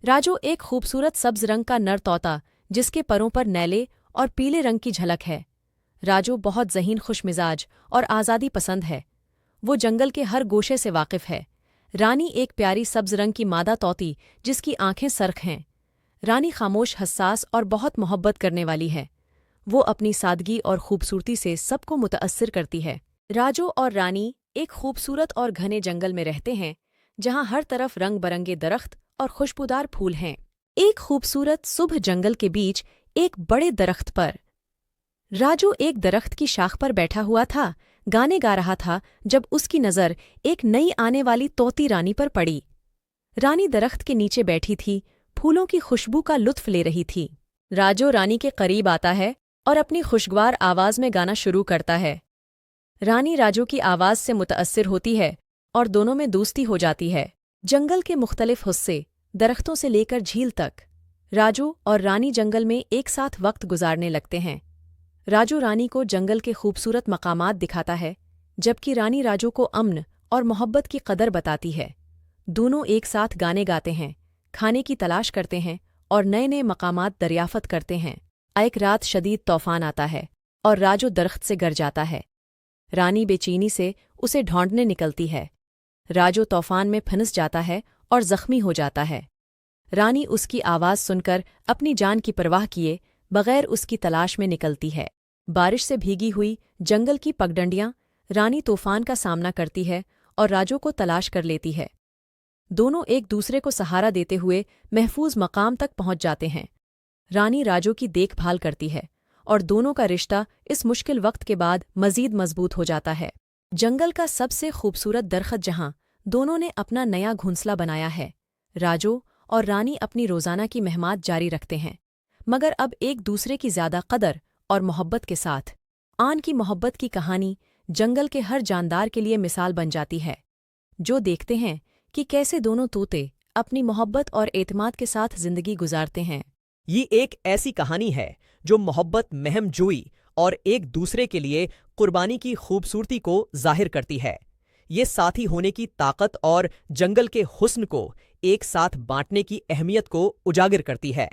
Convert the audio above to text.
राजू एक खूबसूरत सब्ज रंग का नर तोता जिसके परों पर नीले और पीले रंग की झलक है। राजू बहुत ज़हीन खुशमिजाज और आज़ादी पसंद है। वो जंगल के हर गोशे से वाकिफ है। रानी एक प्यारी सब्ज रंग की मादा तोती जिसकी आंखें सर्ख हैं। रानी खामोश, हसास और बहुत मोहब्बत करने वाली है। वो अपनी सादगी और खूबसूरती से सबको मुतअस्सिर करती है। राजू और रानी एक खूबसूरत और घने जंगल में रहते हैं जहाँ हर तरफ रंग बरंगे दरख्त और खुशबूदार फूल हैं। एक खूबसूरत सुबह जंगल के बीच एक बड़े दरख्त पर राजू एक दरख्त की शाख पर बैठा हुआ था, गाने गा रहा था जब उसकी नज़र एक नई आने वाली तोती रानी पर पड़ी। रानी दरख्त के नीचे बैठी थी, फूलों की खुशबू का लुत्फ ले रही थी। राजू रानी के करीब आता है और अपनी खुशगवार आवाज़ में गाना शुरू करता है। रानी राजू की आवाज़ से मुतअस्सिर होती है और दोनों में दोस्ती हो जाती है। जंगल के मुख्तलिफ हिस्से, दरख्तों से लेकर झील तक, राजू और रानी जंगल में एक साथ वक्त गुजारने लगते हैं। राजू रानी को जंगल के खूबसूरत मकामात दिखाता है, जबकि रानी राजू को अमन और मोहब्बत की कदर बताती है। दोनों एक साथ गाने गाते हैं, खाने की तलाश करते हैं और नए नए मकामात दरियाफ़त करते हैं। एक रात शदीद तूफान आता है और राजू दरख्त से गिर जाता है। रानी बेचैनी से उसे ढूंढने निकलती है। राजू तूफान में फंस जाता है और जख्मी हो जाता है। रानी उसकी आवाज़ सुनकर अपनी जान की परवाह किए बगैर उसकी तलाश में निकलती है। बारिश से भीगी हुई जंगल की पगडंडियां, रानी तूफान का सामना करती है और राजू को तलाश कर लेती है। दोनों एक दूसरे को सहारा देते हुए महफूज मकाम तक पहुंच जाते हैं। रानी राजू की देखभाल करती है और दोनों का रिश्ता इस मुश्किल वक्त के बाद मज़ीद मजबूत हो जाता है। जंगल का सबसे खूबसूरत दरख्त जहां दोनों ने अपना नया घोंसला बनाया है। राजू और रानी अपनी रोज़ाना की मेहमान जारी रखते हैं, मगर अब एक दूसरे की ज़्यादा कदर और मोहब्बत के साथ। आन की मोहब्बत की कहानी जंगल के हर जानदार के लिए मिसाल बन जाती है, जो देखते हैं कि कैसे दोनों तोते अपनी मोहब्बत और एतमाद के साथ ज़िंदगी गुजारते हैं। ये एक ऐसी कहानी है जो मोहब्बत, महमजोई और एक दूसरे के लिए कुर्बानी की खूबसूरती को जाहिर करती है। ये साथी होने की ताकत और जंगल के हुस्न को एक साथ बांटने की अहमियत को उजागर करती है।